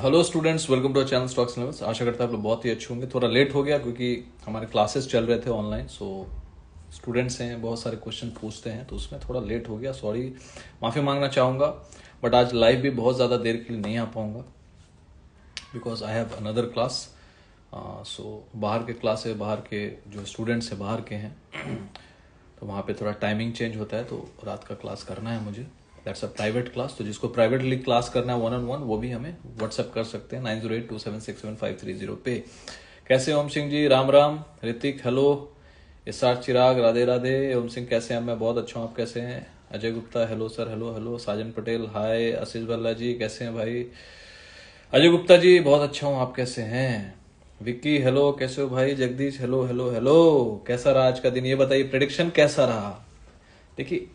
Hello students, welcome to channel stocks levels. आशा करता है आप लोग बहुत ही अच्छे होंगे। थोड़ा लेट हो गया क्योंकि हमारे क्लासेस चल रहे थे ऑनलाइन, सो स्टूडेंट्स हैं, बहुत सारे क्वेश्चन पूछते हैं, तो उसमें थोड़ा लेट हो गया। सॉरी, माफ़ी मांगना चाहूँगा। बट आज लाइव भी बहुत ज़्यादा देर के लिए नहीं आ पाऊँगा because I have another class. So बाहर के क्लास है, बाहर के जो स्टूडेंट्स हैं बाहर के हैं तो वहाँ पे थोड़ा टाइमिंग चेंज होता है, तो रात का क्लास करना है मुझे। That's a private class. तो जिसको प्राइवेटली क्लास करना है 1-on-1, वो भी हमें व्हाट्सएप कर सकते हैं 9082767530 पे। कैसे ओम सिंह जी? राम राम। ऋतिक हेलो। एसआर चिराग राधे राधे। ओम सिंह कैसे हैं? मैं बहुत अच्छा हूँ, आप कैसे हैं? Ajay Gupta hello sir, hello hello. Sajan Patel hi. Ashish Bhalla ji कैसे हैं भाई? अजय गुप्ता जी बहुत अच्छा हूँ, आप कैसे हैं? विक्की हेलो, कैसे हो भाई? Jagdish hello hello hello. कैसा रहा आज का दिन, ये बताइए। प्रेडिक्शन कैसा रहा? देखिए,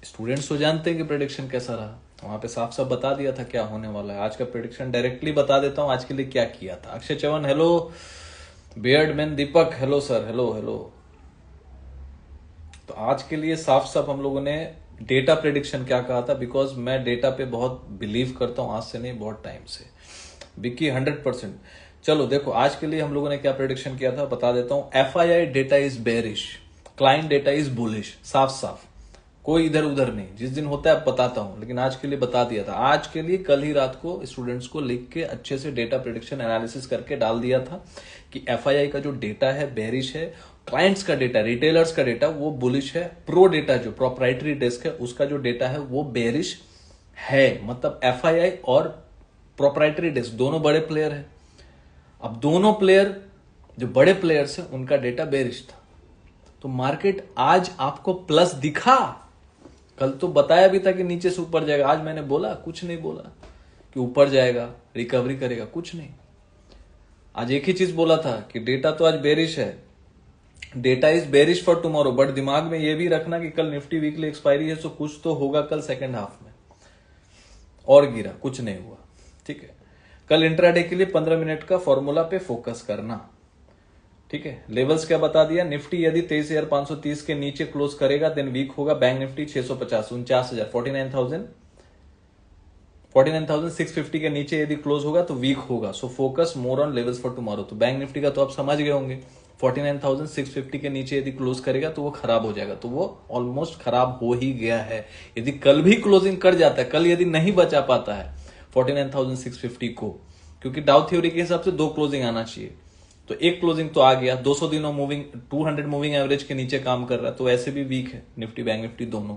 स्टूडेंट्स तो जानते हैं कि प्रेडिक्शन कैसा रहा, वहां पे साफ साफ बता दिया था क्या होने वाला है। आज का प्रेडिक्शन डायरेक्टली बता देता हूँ आज के लिए क्या किया था। Akshay Chavan hello. Beard man Deepak hello sir, hello hello. तो आज के लिए साफ साफ हम लोगों ने डेटा प्रेडिक्शन क्या कहा था, बिकॉज मैं डेटा पे बहुत बिलीव करता हूं, आज से नहीं बहुत टाइम से। विक्की 100%। चलो देखो, आज के लिए हम लोगों ने क्या प्रेडिक्शन किया था बता देता हूं। FII data is bearish, client data is bullish. साफ साफ, कोई इधर उधर नहीं। जिस दिन होता है बताता हूं, लेकिन आज के लिए बता दिया था। आज के लिए कल ही रात को स्टूडेंट्स को लिख के अच्छे से डेटा प्रेडिक्शन एनालिसिस करके डाल दिया था कि एफआईआई का जो डेटा है बेरिश है, क्लाइंट्स का डेटा, रिटेलर्स का डेटा वो बुलिश है, प्रो डेटा जो प्रोप्राइटरी डेस्क है उसका जो डेटा है वो बेरिश है। मतलब एफआईआई और प्रोप्राइटरी डेस्क दोनों बड़े प्लेयर है। अब दोनों प्लेयर जो बड़े प्लेयर्स हैं उनका डेटा बेरिश था, तो मार्केट आज आपको प्लस दिखा। कल तो बताया भी था कि नीचे से ऊपर जाएगा, आज मैंने बोला कुछ नहीं बोला कि ऊपर जाएगा रिकवरी करेगा, कुछ नहीं। आज एक ही चीज बोला था कि डेटा तो आज बेरिश है, data is bearish for tomorrow, but दिमाग में ये भी रखना कि कल निफ्टी वीकली एक्सपायरी है, सो कुछ तो होगा कल सेकेंड हाफ में। और गिरा, कुछ नहीं हुआ, ठीक है। कल इंट्राडे के लिए 15 मिनट का फॉर्मूला पे फोकस करना, ठीक है। लेवल्स क्या बता दिया, निफ्टी यदि 23,530 के नीचे क्लोज करेगा देन वीक होगा। बैंक निफ्टी 650 49,000 49,650 के नीचे यदि क्लोज होगा तो वीक होगा। So focus more on levels for tomorrow. तो बैंक निफ्टी का तो आप समझ गए होंगे, 49,650 के नीचे यदि क्लोज करेगा तो वो खराब हो जाएगा, तो वो ऑलमोस्ट खराब हो ही गया है। यदि कल भी क्लोजिंग कर जाता है, कल यदि नहीं बचा पाता है 49,650 को, क्योंकि डाउ थ्योरी के हिसाब से 2 क्लोजिंग आना चाहिए, तो एक क्लोजिंग तो आ गया। 200 दिनों मूविंग 200 मूविंग एवरेज के नीचे काम कर रहा है, तो ऐसे भी वीक है निफ्टी बैंक निफ्टी दोनों।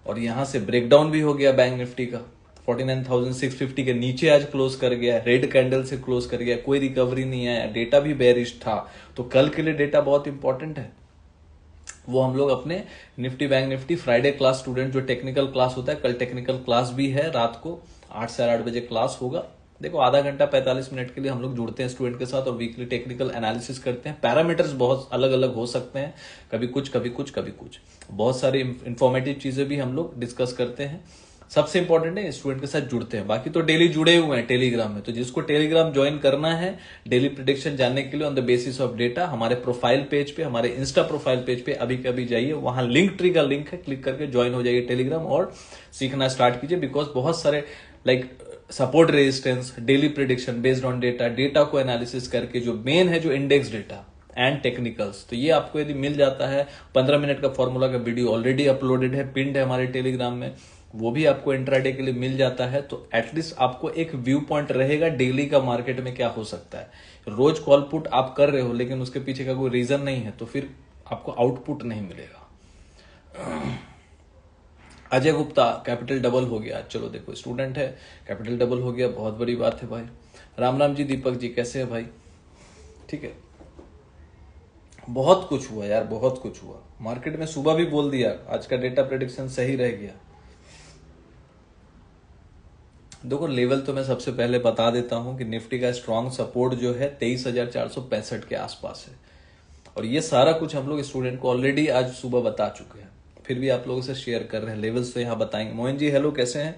और यहां से ब्रेकडाउन भी हो गया बैंक निफ्टी का, 49,650 के नीचे आज क्लोज कर गया, रेड कैंडल से क्लोज कर गया, कोई रिकवरी नहीं आया, डेटा भी बेरिश था। तो कल के लिए डेटा बहुत इंपॉर्टेंट है। वो हम लोग अपने Nifty bank Nifty Friday class, student जो टेक्निकल क्लास होता है, कल टेक्निकल क्लास भी है, रात को 8 से 8 बजे क्लास होगा। देखो, आधा घंटा 45 मिनट के लिए हम लोग जुड़ते हैं स्टूडेंट के साथ और वीकली टेक्निकल एनालिसिस करते हैं। पैरामीटर्स बहुत अलग अलग हो सकते हैं, कभी कुछ कभी कुछ कभी कुछ, बहुत सारी इंफॉर्मेटिव चीजें भी हम लोग डिस्कस करते हैं। सबसे इंपॉर्टेंट है स्टूडेंट के साथ जुड़ते हैं, बाकी तो डेली जुड़े हुए हैं टेलीग्राम में। तो जिसको टेलीग्राम ज्वाइन करना है डेली प्रेडिक्शन जानने के लिए on the basis of data, हमारे प्रोफाइल पेज पे, हमारे इंस्टा प्रोफाइल पेज पे अभी कभी जाइए, वहां लिंक ट्री का लिंक है, क्लिक करके ज्वाइन हो जाइए टेलीग्राम और सीखना स्टार्ट कीजिए। बिकॉज बहुत सारे like support resistance, daily prediction based on data, data को एनालिसिस करके जो मेन है, जो इंडेक्स डेटा एंड टेक्निकल्स, तो ये आपको यदि मिल जाता है। 15 मिनट का फॉर्मूला का वीडियो ऑलरेडी अपलोडेड है, पिंड है हमारे टेलीग्राम में, वो भी आपको इंट्राडे के लिए मिल जाता है। तो एटलीस्ट आपको एक व्यू पॉइंट रहेगा डेली का मार्केट में क्या हो सकता है। रोज कॉल पुट आप कर रहे हो लेकिन उसके पीछे का कोई रीजन नहीं है, तो फिर आपको आउटपुट नहीं मिलेगा। अजय गुप्ता कैपिटल डबल हो गया। चलो देखो, स्टूडेंट है, कैपिटल डबल हो गया, बहुत बड़ी बात है भाई। राम राम जी, दीपक जी कैसे है भाई? ठीक है, बहुत कुछ हुआ यार, बहुत कुछ हुआ मार्केट में। सुबह भी बोल दिया आज का डेटा प्रेडिक्शन सही रह गया। देखो, लेवल तो मैं सबसे पहले बता देता हूं कि निफ्टी का स्ट्रॉन्ग सपोर्ट जो है 23,465 के आसपास है, और ये सारा कुछ हम लोग स्टूडेंट को ऑलरेडी आज सुबह बता चुके हैं, फिर भी आप लोगों से शेयर कर रहे हैं। लेवल्स तो यहां बताएंगे। मोहन जी हेलो, कैसे हैं?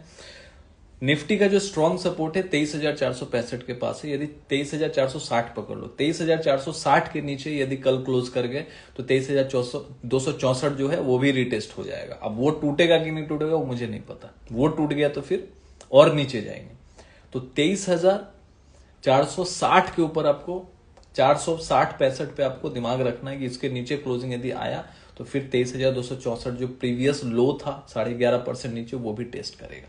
निफ्टी का जो स्ट्रॉन्ग सपोर्ट है 23,465 के पास है। यदि 23,460 पकड़ लो, 23,460 के नीचे यदि कल क्लोज कर गए तो 23,264 जो है वो भी रिटेस्ट हो जाएगा। अब वो टूटेगा कि नहीं टूटेगा वो मुझे नहीं पता, वो टूट गया तो फिर और नीचे जाएंगे। तो 23,460 के ऊपर आपको 460-65 पे आपको दिमाग रखना है कि इसके नीचे क्लोजिंग यदि आया तो फिर 23,264 जो प्रीवियस लो था 11.5% नीचे, वो भी टेस्ट करेगा।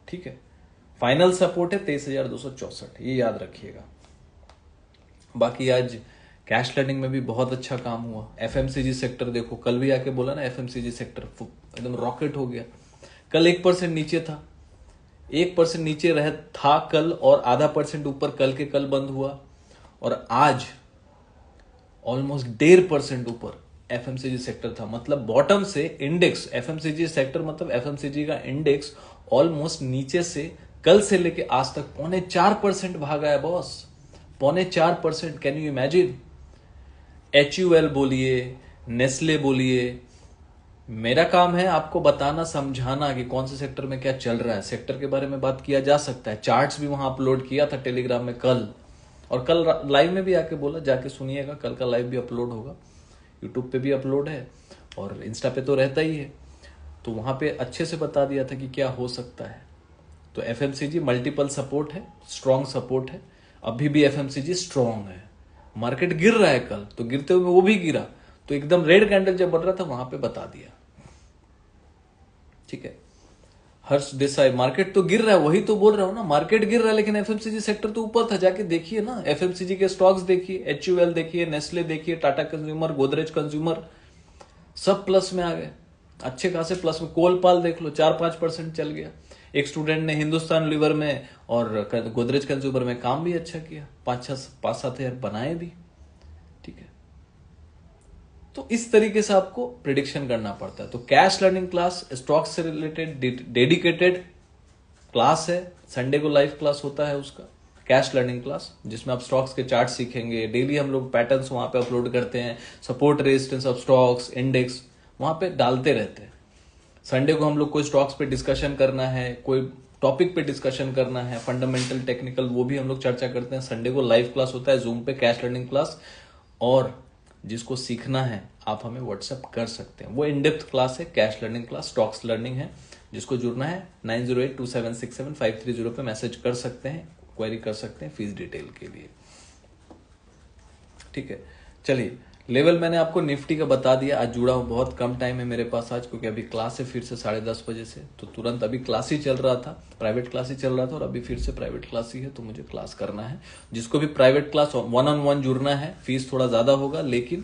ठीक है, फाइनल सपोर्ट है 23,264, ये याद रखिएगा। बाकी आज कैश लर्निंग में भी बहुत अच्छा काम हुआ। एफएमसीजी सेक्टर देखो, कल भी आके बोला ना, एफएमसीजी सेक्टर एकदम रॉकेट हो गया। कल 1% नीचे था, 1% नीचे रह था कल, और 0.5% ऊपर कल के कल बंद हुआ, और आज ऑलमोस्ट 1.5% ऊपर एफएमसीजी सेक्टर था। मतलब बॉटम से इंडेक्स एफएमसीजी सेक्टर, मतलब एफएमसीजी का इंडेक्स ऑलमोस्ट नीचे से कल से लेके आज तक 4.25% भागा है boss, 4.25%। Can you imagine? HUL बोलिए, नेस्ले बोलिए, मेरा काम है आपको बताना, समझाना कि कौन से सेक्टर में क्या चल रहा है। सेक्टर के बारे में बात किया जा सकता है, चार्ट्स भी वहां अपलोड किया था टेलीग्राम में कल, और कल लाइव में भी आके बोला, जाके सुनिएगा, कल का लाइव भी अपलोड होगा, यूट्यूब पे भी अपलोड है और इंस्टा पे तो रहता ही है। तो वहां पे अच्छे से बता दिया था कि क्या हो सकता है। तो एफएमसीजी मल्टीपल सपोर्ट है, स्ट्रॉन्ग सपोर्ट है, अभी भी एफएमसीजी स्ट्रॉन्ग है। मार्केट गिर रहा है कल, तो गिरते हुए वो भी गिरा, तो एकदम रेड कैंडल जब बन रहा था वहां पे बता दिया। ठीक है, हर्ष देसाई, मार्केट तो गिर रहा है, वही तो बोल रहा हूं ना, मार्केट गिर रहा है लेकिन एफएमसीजी सेक्टर तो ऊपर था। जाके देखिए ना, एफएमसीजी के स्टॉक्स देखिए, HUL देखिए, नेस्ले देखिए, टाटा कंज्यूमर, गोदरेज कंज्यूमर, सब प्लस में आ गए, अच्छे खासे प्लस में। कोलपाल देख लो, 4-5% चल गया। एक स्टूडेंट ने हिंदुस्तान लीवर में और गोदरेज कंज्यूमर में काम भी अच्छा किया, 5-7 हजार बनाए भी। ठीक है, तो इस तरीके से आपको प्रिडिक्शन करना पड़ता है। तो कैश लर्निंग क्लास स्टॉक से रिलेटेड डेडिकेटेड क्लास है, संडे को लाइव क्लास होता है उसका, कैश लर्निंग क्लास, जिसमें आप स्टॉक्स के चार्ट सीखेंगे। डेली हम लोग पैटर्न्स वहां पे अपलोड करते हैं, support resistance of stocks, index वहां पे डालते रहते हैं। संडे को हम लोग कोई स्टॉक्स पे डिस्कशन करना है, कोई टॉपिक पे डिस्कशन करना है, फंडामेंटल टेक्निकल, वो भी हम लोग चर्चा करते हैं। संडे को लाइव क्लास होता है जूम पे, कैश लर्निंग क्लास। और जिसको सीखना है आप हमें व्हाट्सएप कर सकते हैं, वो इन डेप्थ क्लास है, cash learning class, stocks learning है। जिसको जुड़ना है 9082767530 पे मैसेज कर सकते हैं, क्वेरी कर सकते हैं फीस डिटेल के लिए। ठीक है, चलिए लेवल मैंने आपको निफ्टी का बता दिया। आज जुड़ा हूं, बहुत कम टाइम है मेरे पास आज, क्योंकि अभी क्लास है फिर से 10:30 बजे से, तो तुरंत अभी क्लास ही चल रहा था, प्राइवेट क्लास ही चल रहा था, और अभी फिर से प्राइवेट क्लास ही है, तो मुझे क्लास करना है। जिसको भी प्राइवेट क्लास 1-on-1 जुड़ना है, फीस थोड़ा ज्यादा होगा, लेकिन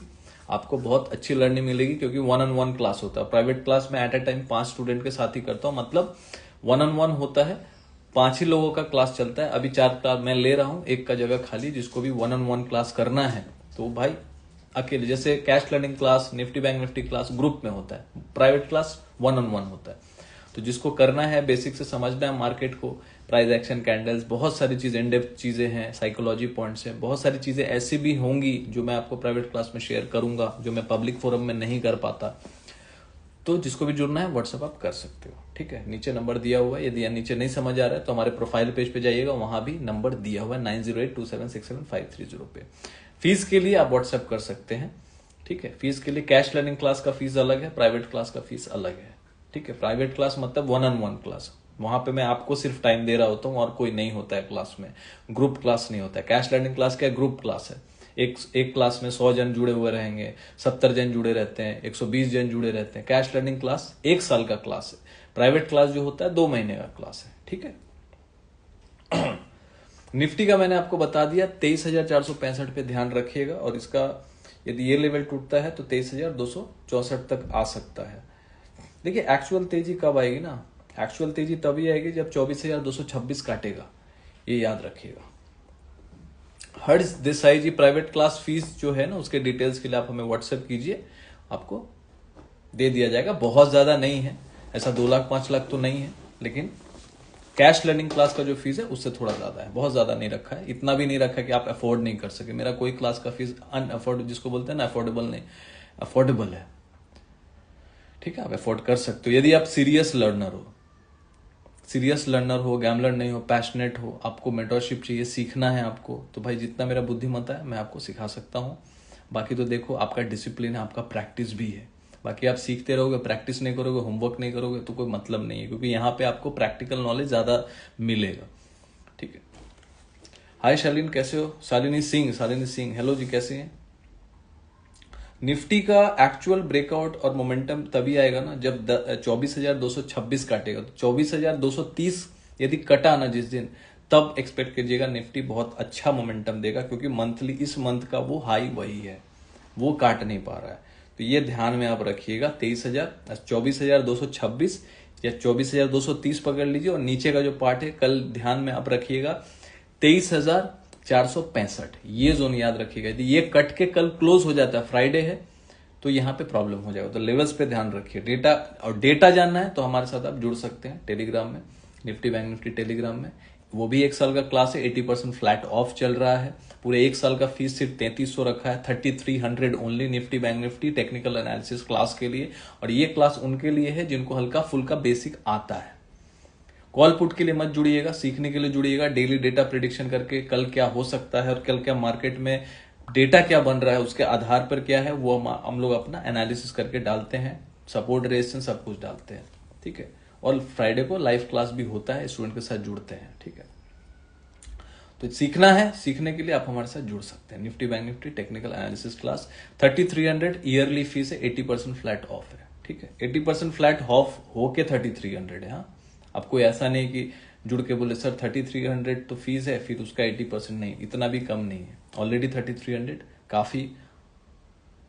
आपको बहुत अच्छी लर्निंग मिलेगी, क्योंकि 1-on-1 क्लास होता है। प्राइवेट क्लास में एट ए टाइम 5 स्टूडेंट के साथ ही करता हूं, मतलब 1-on-1 होता है, 5 ही लोगों का क्लास चलता है। अभी 4 क्लास मैं ले रहा हूं, एक का जगह खाली। जिसको भी 1-on-1 क्लास करना है तो भाई अकेले, जैसे cash learning class, Nifty bank Nifty class group में होता है, प्राइवेट क्लास 1-on-1 होता है। तो जिसको करना है, बेसिक से समझना है मार्केट को, प्राइस एक्शन कैंडल्स, बहुत सारी चीजें, इन डेप्थ चीजें हैं, साइकोलॉजी पॉइंट्स हैं, बहुत सारी चीजें ऐसी भी होंगी जो मैं आपको प्राइवेट क्लास में शेयर करूंगा, जो मैं पब्लिक फोरम में नहीं कर पाता। तो जिसको भी जुड़ना है व्हाट्सएप आप कर सकते हो। ठीक है, नीचे नंबर दिया हुआ है, यदि नीचे नहीं समझ आ रहा है तो हमारे प्रोफाइल पेज पे जाइएगा, वहां भी नंबर दिया हुआ है 9082767530 पे। फीस के लिए आप व्हाट्सएप कर सकते हैं। ठीक है, फीस के लिए कैश लर्निंग क्लास का फीस अलग है, प्राइवेट क्लास का फीस अलग है। ठीक है, प्राइवेट क्लास मतलब 1-on-1 क्लास, वहां पे मैं आपको सिर्फ टाइम दे रहा होता हूँ और कोई नहीं होता है क्लास में, ग्रुप क्लास नहीं होता है। कैश लर्निंग क्लास क्या, ग्रुप क्लास है। एक क्लास में 100 जन जुड़े हुए रहेंगे, 70 जन जुड़े रहते हैं, 120 जन जुड़े रहते हैं। कैश लर्निंग क्लास 1 साल का क्लास है, प्राइवेट क्लास जो होता है 2 महीने का क्लास है। ठीक है, निफ्टी का मैंने आपको बता दिया, 23,465 पे ध्यान रखिएगा, और इसका यदि ये लेवल टूटता है तो 23,264 तक आ सकता है। देखिए एक्चुअल तेजी कब आएगी ना, एक्चुअल तेजी तभी आएगी जब 24,226 काटेगा, ये याद रखिएगा। हर्ष देसाई जी, प्राइवेट क्लास फीस जो है ना, उसके डिटेल्स के लिए आप हमें व्हाट्सएप कीजिए, आपको दे दिया जाएगा। बहुत ज्यादा नहीं है, ऐसा 2 लाख 5 लाख तो नहीं है, लेकिन कैश लर्निंग क्लास का जो फीस है उससे थोड़ा ज्यादा है, बहुत ज्यादा नहीं रखा है, इतना भी नहीं रखा है कि आप अफोर्ड नहीं कर सके। मेरा कोई क्लास का फीस अनअफोर्ड, जिसको बोलते हैं ना अफोर्डेबल नहीं, अफोर्डेबल है। ठीक है, आप अफोर्ड कर सकते हो यदि आप सीरियस लर्नर हो, गैमलर नहीं हो, पैशनेट हो, आपको मेंटरशिप चाहिए, सीखना है आपको, तो भाई जितना मेरा बुद्धिमत्ता है मैं आपको सिखा सकता हूं। बाकी तो देखो, आपका डिसिप्लिन है, आपका प्रैक्टिस भी है। बाकी आप सीखते रहोगे, प्रैक्टिस नहीं करोगे, होमवर्क नहीं करोगे तो कोई मतलब नहीं है, क्योंकि यहाँ पे आपको प्रैक्टिकल नॉलेज ज्यादा मिलेगा। ठीक है। हाय शालिनी, कैसे हो? शालिनी सिंह, हेलो जी, कैसे हैं? निफ्टी का एक्चुअल ब्रेकआउट और मोमेंटम तभी आएगा ना जब 24,226 काटेगा। तो 24,230 यदि कटा ना जिस दिन, तब एक्सपेक्ट कीजिएगा निफ्टी बहुत अच्छा मोमेंटम देगा, क्योंकि मंथली इस मंथ का वो हाई वही है, वो काट नहीं पा रहा है। तो ये ध्यान में आप रखिएगा। 24,226 या 24,230 पकड़ लीजिए, और नीचे का जो पार्ट है कल ध्यान में आप रखिएगा 23,465, ये जोन याद रखिएगा। यदि ये कट के कल क्लोज हो जाता है, फ्राइडे है, तो यहां पे प्रॉब्लम हो जाएगा। तो लेवल्स पे ध्यान रखिए। डेटा जानना है तो हमारे साथ आप जुड़ सकते हैं टेलीग्राम में, निफ्टी बैंक निफ्टी टेलीग्राम में। वो भी 1 साल का क्लास है, 80% फ्लैट ऑफ चल रहा है। पूरे 1 साल का फीस सिर्फ 3300 रखा है, 3300 only Nifty bank Nifty technical analysis class के लिए। और ये क्लास उनके लिए है जिनको हल्का फुल्का बेसिक आता है। कॉल पुट के लिए मत जुड़िएगा, सीखने के लिए जुड़िएगा। डेली डेटा प्रिडिक्शन करके कल क्या हो सकता है और कल क्या मार्केट में डेटा क्या बन रहा है, उसके आधार पर क्या है वो हम लोग अपना एनालिसिस करके डालते हैं, सपोर्ट रेजिस्टेंस सब कुछ डालते हैं, ठीक है। और फ्राइडे को लाइव क्लास भी होता है, स्टूडेंट के साथ जुड़ते हैं, ठीक है। तो सीखना है, सीखने के लिए आप हमारे साथ जुड़ सकते हैं। Nifty bank Nifty technical analysis class 3300 yearly fees है, 80% फ्लैट ऑफ है, ठीक है। 80% फ्लैट ऑफ होके 3300 है। हाँ, आपको ऐसा नहीं कि जुड़ के बोले सर 3300 तो फीस है, फिर उसका 80% नहीं, इतना भी कम नहीं है। ऑलरेडी 3300 काफी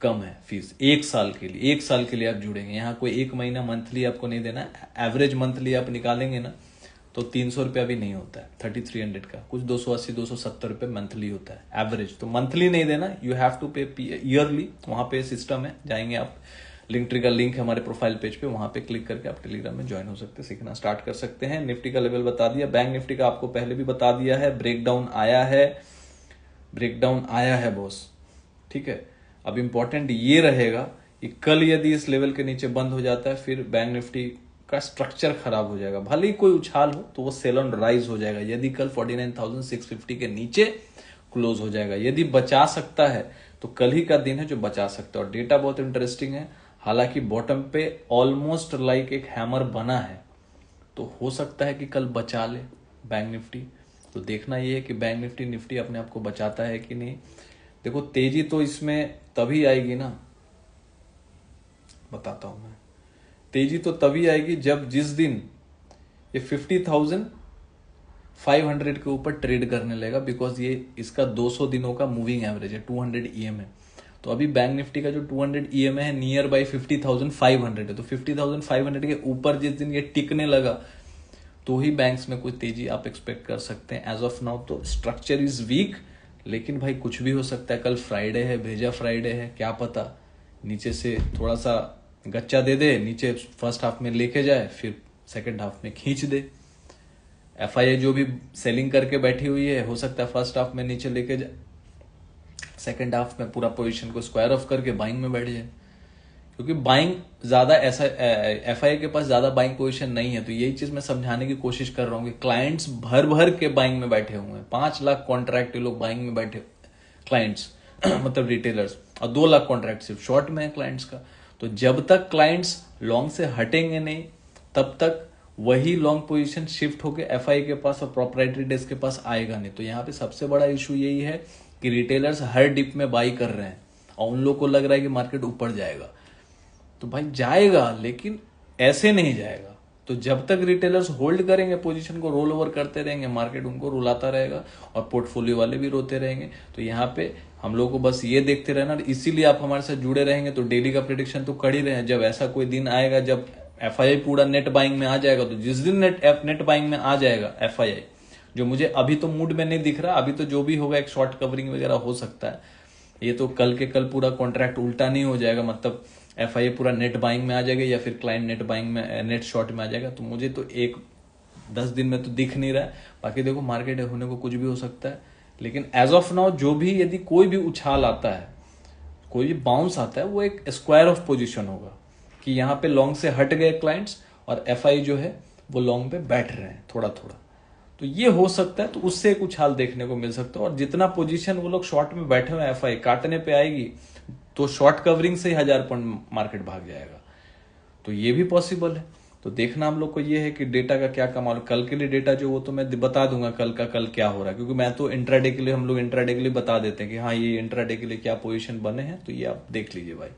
कम है फीस 1 साल के लिए। 1 साल के लिए आप जुड़ेंगे, यहाँ कोई 1 महीना मंथली आपको नहीं देना है। एवरेज मंथली आप निकालेंगे ना तो 300 रुपया भी नहीं होता है 3300 का, कुछ 280-270 रुपये मंथली होता है एवरेज। तो मंथली नहीं देना, यू हैव टू पे ईयरली। वहां पे सिस्टम है, जाएंगे आप, लिंक ट्री का लिंक है हमारे प्रोफाइल पेज पे, वहां पे क्लिक करके आप टेलीग्राम में ज्वाइन हो सकते हैं, सीखना स्टार्ट कर सकते हैं। निफ्टी का लेवल बता दिया, बैंक निफ्टी का आपको पहले भी बता दिया है। ब्रेकडाउन आया है बॉस, ठीक है। अब इंपॉर्टेंट ये रहेगा कि कल यदि इस लेवल के नीचे बंद हो जाता है, फिर बैंक निफ्टी का स्ट्रक्चर खराब हो जाएगा। भले ही कोई उछाल हो तो वो सेल ऑन राइज हो जाएगा, यदि कल 49,650 के नीचे क्लोज हो जाएगा। यदि बचा सकता है तो कल ही का दिन है जो बचा सकता है। और डेटा बहुत इंटरेस्टिंग है, हालांकि बॉटम पे ऑलमोस्ट लाइक एक हैमर बना है, तो हो सकता है कि कल बचा ले बैंक निफ्टी। तो देखना ये है कि बैंक निफ्टी निफ्टी अपने आप को बचाता है कि नहीं। देखो तेजी तो इसमें तभी आएगी ना, बताता हूं मैं। तेजी तो तभी आएगी जब जिस दिन ये 50,500 के ऊपर ट्रेड करने लगेगा, बिकॉज ये इसका 200 दिनों का मूविंग एवरेज है, 200 EM है। तो अभी बैंक निफ्टी का जो 200 EM है नियर बाई 50,500 है। तो 50,500 के ऊपर जिस दिन ये टिकने लगा तो ही बैंक्स में कोई तेजी आप एक्सपेक्ट कर सकते हैं। एज ऑफ नाउ तो स्ट्रक्चर इज वीक, लेकिन भाई कुछ भी हो सकता है। कल फ्राइडे है, भेजा फ्राइडे है, क्या पता नीचे से थोड़ा सा गच्चा दे दे, नीचे फर्स्ट हाफ में लेके जाए, फिर सेकंड हाफ में खींच दे। FII जो भी सेलिंग करके बैठी हुई है, हो सकता है फर्स्ट हाफ में नीचे लेके जाए, सेकंड हाफ में पूरा पोजीशन को स्क्वायर ऑफ करके बाइंग में बैठ जाए। क्योंकि बाइंग ज्यादा ऐसा FII के पास ज्यादा बाइंग पोजीशन नहीं है। तो यही चीज मैं समझाने की कोशिश कर रहा हूँ कि क्लाइंट्स भर भर के बाइंग में बैठे हुए हैं। 5 लाख कॉन्ट्रैक्ट लोग बाइंग में बैठे, क्लाइंट्स मतलब रिटेलर्स, और 2 लाख कॉन्ट्रैक्ट सिर्फ शॉर्ट में है क्लाइंट्स का। तो जब तक क्लाइंट्स लॉन्ग से हटेंगे नहीं, तब तक वही लॉन्ग पोजीशन शिफ्ट होकर FII के पास और प्रोप्राइटरी डेस्क के पास आएगा नहीं। तो यहाँ पे सबसे बड़ा इशू यही है कि रिटेलर्स हर डिप में बाई कर रहे हैं और उन लोग को लग रहा है कि मार्केट ऊपर जाएगा। तो भाई जाएगा, लेकिन ऐसे नहीं जाएगा। तो जब तक रिटेलर्स होल्ड करेंगे पोजीशन को, रोल ओवर करते रहेंगे, मार्केट उनको रुलाता रहेगा और पोर्टफोलियो वाले भी रोते रहेंगे। तो यहाँ पे हम लोग को बस ये देखते रहना। इसीलिए आप हमारे साथ जुड़े रहेंगे तो डेली का प्रेडिक्शन तो कर ही रहे हैं। जब ऐसा कोई दिन आएगा जब FII पूरा नेट बाइंग में आ जाएगा, तो जिस दिन नेट बाइंग में आ जाएगा FII, जो मुझे अभी तो मूड में नहीं दिख रहा, अभी तो जो भी होगा एक शॉर्ट कवरिंग वगैरह हो सकता है। ये तो कल के कल पूरा कॉन्ट्रैक्ट उल्टा नहीं हो जाएगा, मतलब FII पूरा नेट बाइंग में आ जाएगा या फिर क्लाइंट नेट बाइंग में नेट शॉर्ट में आ जाएगा। तो मुझे तो 10 दिन में तो दिख नहीं रहा है। बाकी देखो मार्केट होने को कुछ भी हो सकता है, लेकिन एज ऑफ नाउ जो भी यदि कोई भी उछाल आता है, कोई भी बाउंस आता है, वो एक स्क्वायर ऑफ पोजीशन होगा कि यहाँ पे लॉन्ग से हट गए क्लाइंट्स और FII जो है वो लॉन्ग पे बैठ रहे हैं थोड़ा थोड़ा। तो ये हो सकता है, तो उससे एक उछाल देखने को मिल सकता है। और जितना पोजीशन वो लोग शॉर्ट में बैठे हुए FII काटने पे आएगी, तो शॉर्ट कवरिंग से ही 1000 पॉइंट मार्केट भाग जाएगा। तो ये भी पॉसिबल है। तो देखना हम लोग को ये है कि डेटा का क्या कमाल। कल के लिए डेटा जो वो तो मैं बता दूंगा कल का कल क्या हो रहा है, क्योंकि मैं तो इंट्राडे के लिए, हम लोग इंट्राडे के लिए बता देते हैं कि हाँ ये इंट्राडे के लिए क्या पोजीशन बने हैं, तो ये आप देख लीजिए भाई।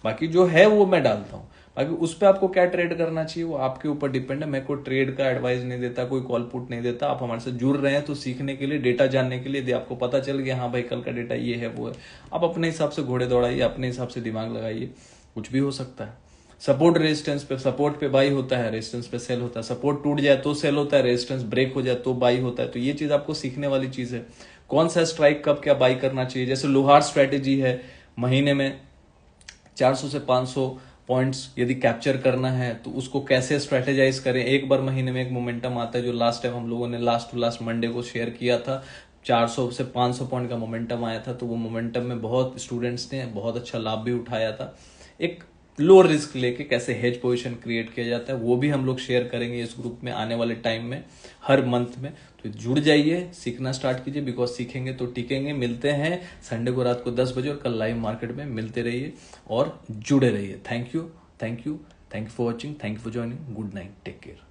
बाकी जो है वो मैं डालता हूँ, बाकी उस पर आपको क्या ट्रेड करना चाहिए वो आपके ऊपर डिपेंड है। मैं कोई ट्रेड का एडवाइस नहीं देता, कोई कॉल पुट नहीं देता। आप हमारे साथ जुड़ रहे हैं तो सीखने के लिए, डेटा जानने के लिए। यदि आपको पता चल गया हाँ भाई कल का डेटा ये है वो है, आप अपने हिसाब से घोड़े दौड़ाइए, अपने हिसाब से दिमाग लगाइए, कुछ भी हो सकता है। सपोर्ट रेजिस्टेंस पे, सपोर्ट पे बाई होता है, रेजिस्टेंस पे सेल होता है। सपोर्ट टूट जाए तो सेल होता है, रेजिस्टेंस ब्रेक हो जाए तो बाई होता है। तो ये चीज आपको सीखने वाली चीज है, कौन सा स्ट्राइक कब क्या बाई करना चाहिए। जैसे लोहार स्ट्रेटेजी है, महीने में 400 से 500 पॉइंट्स यदि कैप्चर करना है तो उसको कैसे स्ट्रेटेजाइज करें। एक बार महीने में एक मोमेंटम आता है, जो लास्ट टाइम हम लोगों ने लास्ट टू लास्ट मंडे को शेयर किया था, 400 से 500 पॉइंट का मोमेंटम आया था। तो वो मोमेंटम में बहुत स्टूडेंट्स ने बहुत अच्छा लाभ भी उठाया था। एक लो रिस्क लेके कैसे हेज पोजीशन क्रिएट किया जाता है वो भी हम लोग शेयर करेंगे इस ग्रुप में आने वाले टाइम में, हर मंथ में। तो जुड़ जाइए, सीखना स्टार्ट कीजिए, बिकॉज सीखेंगे तो टिकेंगे। मिलते हैं संडे को रात को 10 बजे, और कल लाइव मार्केट में मिलते रहिए और जुड़े रहिए। Thank you, thank you, thank you for watching, thank you for joining. Good night, take care.